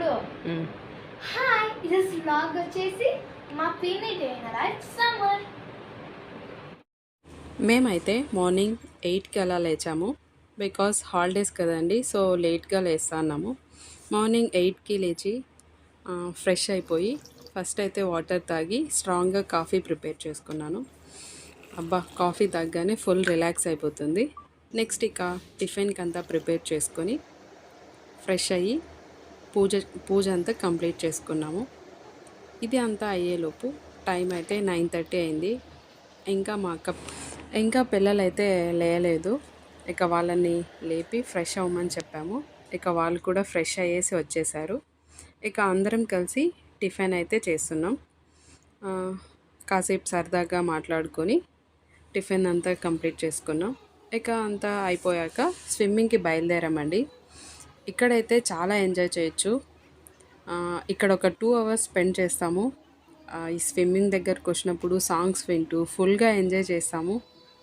ఇప్పుడు హాయ్ ఇది వ్లాగ్ వచ్చేసి మా పిన్ని డే సమ్మర్. మేమైతే మార్నింగ్ 8కి అలా లేచాము. బికాస్ హాలిడేస్ కదండి, సో లేట్గా లేస్తా అన్నాము. మార్నింగ్ 8కి లేచి ఫ్రెష్ అయిపోయి ఫస్ట్ అయితే వాటర్ తాగి స్ట్రాంగ్గా కాఫీ ప్రిపేర్ చేసుకున్నాను. అబ్బా, కాఫీ తాగగానే ఫుల్ రిలాక్స్ అయిపోతుంది. నెక్స్ట్ ఇక టిఫిన్కి అంతా ప్రిపేర్ చేసుకొని ఫ్రెష్ అయ్యి పూజ అంతా కంప్లీట్ చేసుకున్నాము. ఇది అంతా అయ్యేలోపు టైం అయితే 9:30 అయింది. ఇంకా పిల్లలైతే లేయలేదు. ఇక వాళ్ళని లేపి ఫ్రెష్ అవ్వమని చెప్పాము. ఇక వాళ్ళు కూడా ఫ్రెష్ అయ్యేసి వచ్చేసారు. ఇక అందరం కలిసి టిఫిన్ అయితే చేస్తున్నాం. కాసేపు సరదాగా మాట్లాడుకొని టిఫిన్ అంతా కంప్లీట్ చేసుకున్నాం. ఇక అంతా అయిపోయాక స్విమ్మింగ్కి బయలుదేరామండి. ఇక్కడైతే చాలా ఎంజాయ్ చేయొచ్చు. ఇక్కడ ఒక 2 hours స్పెండ్ చేస్తాము. ఈ స్విమ్మింగ్ దగ్గరకు వచ్చినప్పుడు సాంగ్స్ వింటూ ఫుల్గా ఎంజాయ్ చేస్తాము.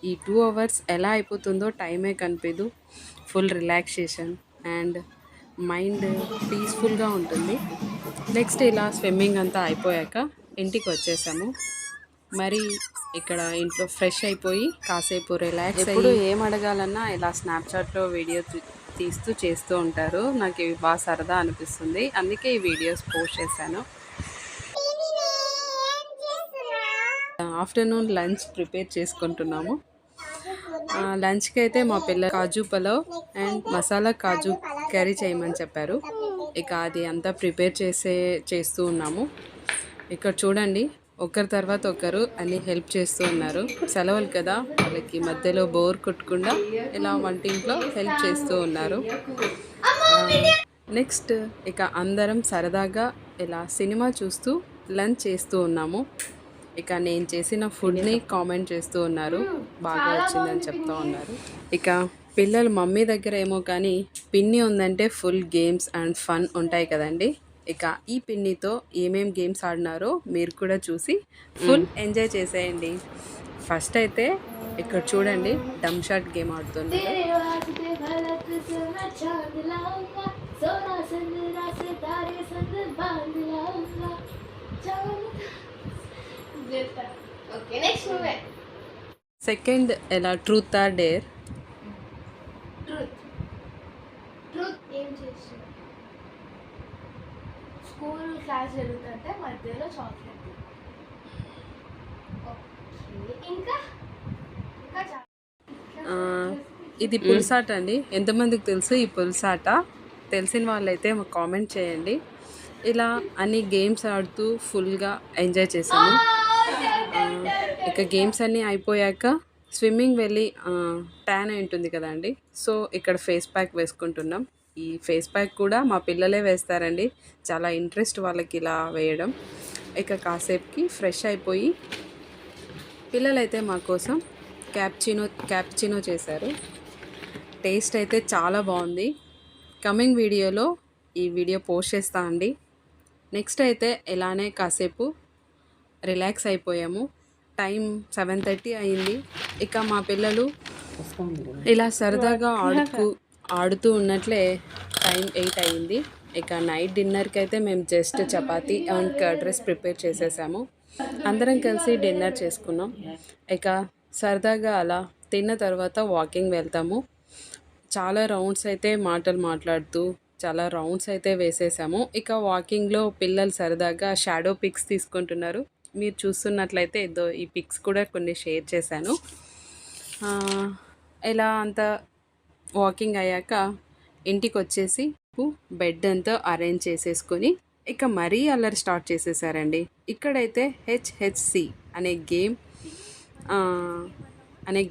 ఈ 2 hours ఎలా అయిపోతుందో టైమే కనిపించదు. ఫుల్ రిలాక్సేషన్ అండ్ మైండ్ పీస్ఫుల్గా ఉంటుంది. నెక్స్ట్ ఇలా స్విమ్మింగ్ అంతా అయిపోయాక ఇంటికి వచ్చేసాము. మరి ఇక్కడ ఇంట్లో ఫ్రెష్ అయిపోయి కాసేపు రిలాక్స్ ఎప్పుడు ఏం అడగాలన్నా ఇలా స్నాప్చాట్లో వీడియో తీస్తూ చేస్తూ ఉంటారు. నాకు ఇవి బాగా సరదా అనిపిస్తుంది, అందుకే ఈ వీడియోస్ పోస్ట్ చేశాను. ఆఫ్టర్నూన్ లంచ్ ప్రిపేర్ చేసుకుంటున్నాము. లంచ్కి అయితే మా పిల్ల కాజు పలావ్ అండ్ మసాలా కాజు కర్రీ చేయమని చెప్పారు. ఇక అది అంతా ప్రిపేర్ చేస్తూ ఉన్నాము. ఇక్కడ చూడండి, ఒకరి తర్వాత ఒకరు అన్ని హెల్ప్ చేస్తూ ఉన్నారు. సెలవులు కదా, వాళ్ళకి మధ్యలో బోర్ కొట్టకుండా ఇలా వంటింట్లో హెల్ప్ చేస్తూ ఉన్నారు. నెక్స్ట్ ఇక అందరం సరదాగా ఇలా సినిమా చూస్తూ లంచ్ చేస్తూ ఉన్నాము. ఇక నేను చేసిన ఫుడ్ని కామెంట్ చేస్తూ ఉన్నారు, బాగా వచ్చిందని చెప్తూ ఉన్నారు. ఇక పిల్లలు మమ్మీ దగ్గర ఏమో కానీ పిన్ని ఉందంటే ఫుల్ గేమ్స్ అండ్ ఫన్ ఉంటాయి కదండి. ఇక ఈ పిన్నితో ఏమేం గేమ్స్ ఆడినారో మీరు కూడా చూసి ఫుల్ ఎంజాయ్ చేసేయండి. ఫస్ట్ అయితే ఇక్కడ చూడండి, డమ్ షాట్ గేమ్ ఆడుతున్నారు. సెకండ్ ఎలా truth or dare. School class జరుగుతుంటే మధ్యలో చాక్లెట్. ఇంకా ఇది పుల్సాట అండి. ఎంతమందికి తెలుసు ఈ పుల్సాట? తెలిసిన వాళ్ళైతే మాకు కామెంట్ చేయండి. ఇలా అన్ని గేమ్స్ ఆడుతూ ఫుల్గా ఎంజాయ్ చేసాము. ఇక గేమ్స్ అన్నీ అయిపోయాక స్విమ్మింగ్ వెళ్ళి ట్యాన్ అయి ఉంటుంది కదండి, సో ఇక్కడ ఫేస్ ప్యాక్ వేసుకుంటున్నాం. ఈ ఫేస్ ప్యాక్ కూడా మా పిల్లలే వేస్తారండి, చాలా ఇంట్రెస్ట్ వాళ్ళకి ఇలా వేయడం. ఇక కాసేపుకి ఫ్రెష్ అయిపోయి పిల్లలైతే మా కోసం క్యాప్చినో చేశారు. టేస్ట్ అయితే చాలా బాగుంది. కమింగ్ వీడియోలో ఈ వీడియో పోస్ట్ చేస్తా అండి. నెక్స్ట్ అయితే ఇలానే కాసేపు రిలాక్స్ అయిపోయాము. టైం 7:30 అయింది. ఇక మా పిల్లలు ఇలా సరదాగా ఆడుతూ ఉన్నట్లే టైం 8 అయింది. ఇక నైట్ డిన్నర్కి అయితే మేము just chapati and curd rice prepare చేసేసాము. అందరం కలిసి డిన్నర్ చేసుకున్నాం. ఇక సరదాగా అలా తిన్న తర్వాత వాకింగ్ వెళ్తాము. చాలా రౌండ్స్ అయితే మాట్లాడుతూ చాలా రౌండ్స్ అయితే వేసేసాము. ఇక వాకింగ్లో పిల్లలు సరదాగా షాడో పిక్స్ తీసుకుంటున్నారు. మీరు చూస్తున్నట్లయితే ఈ పిక్స్ కూడా కొన్ని షేర్ చేశాను. ఇలా అంతా వాకింగ్ అయ్యాక ఇంటికి వచ్చేసి బెడ్ అంతా అరేంజ్ చేసేసుకొని ఇక మరీ అల్లరి స్టార్ట్ చేసేసారండి. ఇక్కడైతే హెచ్హెచ్సి అనే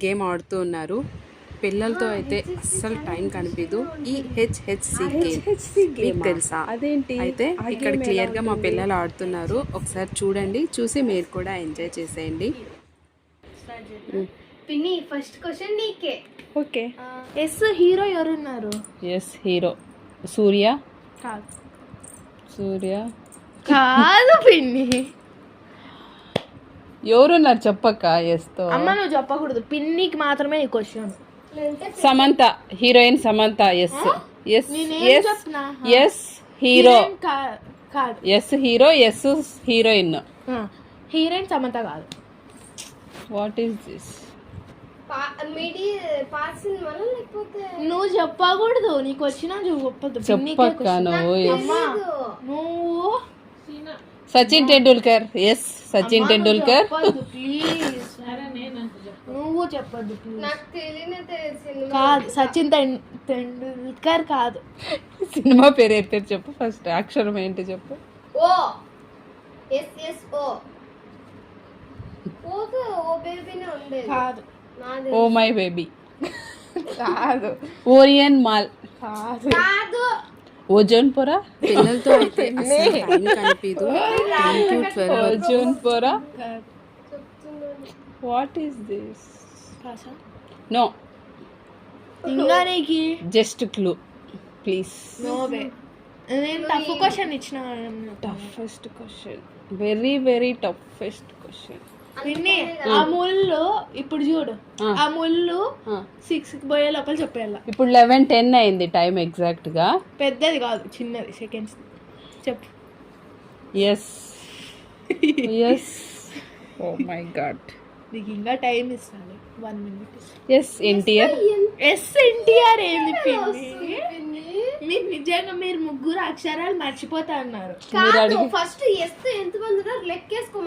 గేమ్ ఆడుతూ ఉన్నారు. పిల్లలతో అయితే అస్సలు టైం కనిపించదు. ఈ హెచ్హెచ్సి గేమ్ మీకు తెలుసా? అదేంటి అయితే ఇక్కడ క్లియర్గా మా పిల్లలు ఆడుతున్నారు, ఒకసారి చూడండి. చూసి మీరు కూడా ఎంజాయ్ చేసేయండి. పిన్ని ఫస్ట్ క్వశ్చన్ నీకే. ఓకే. ఎస్ హీరో ఎవరున్నారు? ఎస్ హీరో సూర్య కాదు పిన్ని. ఎవరున్నారు చెప్పక్క? ఎస్తో అమ్మ నువ్వు చెప్పకూడదు, పిన్నికి మాత్రమే ఈ question. Samantha, heroine Samantha. Yes yes yes yes hero కాదు. Yes hero, yes heroine. Heroine Samantha కాదు. What is this? నువ్వు చెప్పకూడదు, నీకు వచ్చినా చెప్పొద్దు. చెప్పక్క నువ్వు. నువ్వు సచిన్ టెండూల్కర్. ఎస్ సచిన్ టెండూల్కర్. ప్లీజ్ నువ్వు చెప్పొద్దు కాదు. సచిన్ టెండూల్కర్ కాదు. సినిమా పేరు ఏ పేరు చెప్పు ఫస్ట్, అక్షరం ఏంటి చెప్పు. కాదు. Oh my baby. కాదు. Orion mall. కాదు. ఓజోన్ పొర. పిల్లలతో అయితే అసలు టైం కనిపించదు. 10 to 12 ఓజోన్ పొర. What is this? నో. ఇంకా నీకు జస్ట్ క్లూ ప్లీజ్. నోవే. నేను టఫ్ క్వశ్చన్ ఇచ్చిన. Toughest question, very very toughest question. విన్ని, ఆ ముళ్ళు ఇప్పుడు చూడు, ఆ ముళ్ళు 6 పోయే లోపల చెప్పేయాల. ఇప్పుడు 11:10 అయింది టైం ఎగ్జాక్ట్ గా. పెద్దది కాదు, చిన్నది, సెకండ్స్ చెప్పు. S S. Oh my god. నీకు ఇంకా టైం ఇస్తాను, 1 minute. S NTR. S NTR ఏంది పిన్ని? మీరు నిజంగా మీరు ముగ్గురు అక్షరాలు మర్చిపోతా అన్నారు. ఫస్ట్ ఎస్ ఎంత మంది లెక్కేసుకో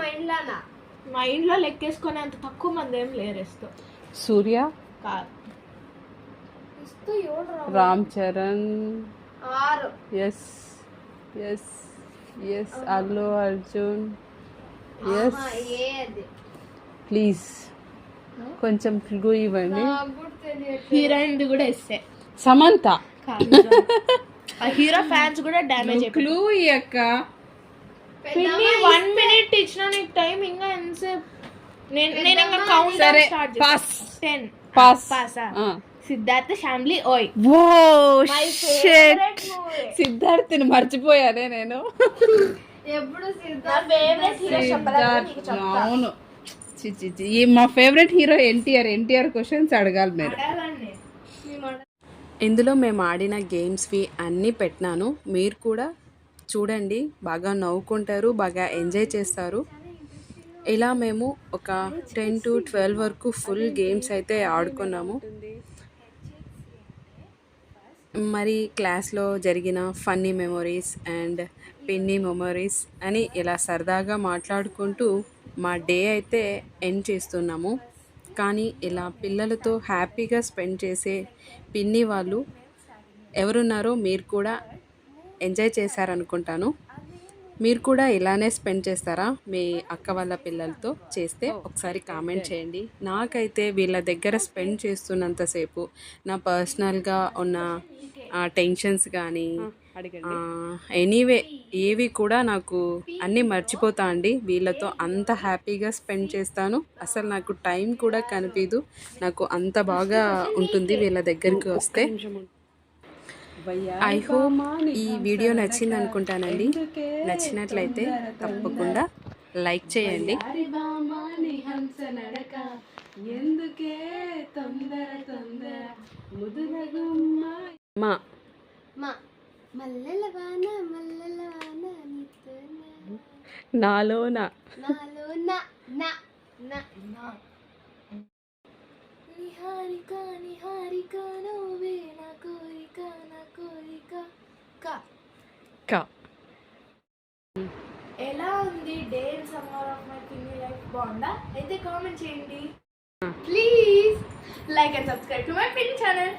మైండ్ లో లెక్కేసుకునే అంత తక్కువ మంది ఏం లేరు. ఎస్తూ సూర్య కాదు. Ram Charan. 6. S yes S. Allu Arjun. S please కొంచెం క్లూ ఇవ్వండి. హీరోయిన్ కూడా ఎస్సే. సమంత. ఆ హీరో ఫ్యాన్స్ కూడా డ్యామేజ్ అయిపోయి. క్లూ ఇయ్యక్క. 1 minute ఇచ్చిన నీకు టైం. ఇంకా ఎంతసేపు? నేను ఇంకా కౌంట్ సరే start pass. 10 pass. Siddhartha family ఓయ్. ఓ షిట్, సిద్ధార్థ్ మర్చిపోయానే నేను. ఎప్పుడు అవును. మా favourite hero NTR. NTR questions అడగాలి మీరు. ఇందులో మేము ఆడిన గేమ్స్వి అన్నీ పెట్టినాను, మీరు కూడా చూడండి. బాగా నవ్వుకుంటారు, బాగా ఎంజాయ్ చేస్తారు. ఇలా మేము ఒక 10 to 12 వరకు ఫుల్ గేమ్స్ అయితే ఆడుకున్నాము. మరి క్లాస్లో జరిగిన ఫన్నీ మెమొరీస్ అండ్ పిన్నీ మెమొరీస్ అని ఇలా సరదాగా మాట్లాడుకుంటూ మా డే అయితే ఎండ్ చేస్తున్నాము. కానీ ఇలా పిల్లలతో హ్యాపీగా స్పెండ్ చేసే పిన్ని వాళ్ళు ఎవరున్నారో మీరు కూడా ఎంజాయ్ చేశారనుకుంటాను. మీరు కూడా ఇలానే స్పెండ్ చేస్తారా మీ అక్క వాళ్ళ పిల్లలతో? చేస్తే ఒకసారి కామెంట్ చేయండి. నాకైతే వీళ్ళ దగ్గర స్పెండ్ చేస్తున్నంతసేపు నా పర్సనల్గా ఉన్న టెన్షన్స్ కానీ ఎనీవే ఏవి కూడా నాకు అన్నీ మర్చిపోతా అండి. వీళ్ళతో అంత హ్యాపీగా స్పెండ్ చేస్తాను. అసలు నాకు టైం కూడా కనిపించదు. నాకు అంత బాగా ఉంటుంది వీళ్ళ దగ్గరికి వస్తే. ఐ హోప్ ఈ వీడియో నచ్చింది అనుకుంటానండి. నచ్చినట్లయితే తప్పకుండా లైక్ చేయండి. నాలోన నిహారిక నిహారిక నోవే నా కోరిక నా కోరిక. ఎలా ఉంది day in summer of my పిన్ని లైఫ్? బాగుందా? అయితే కామెంట్ చేయండి please. Like and subscribe to my పిన్ని ఛానల్.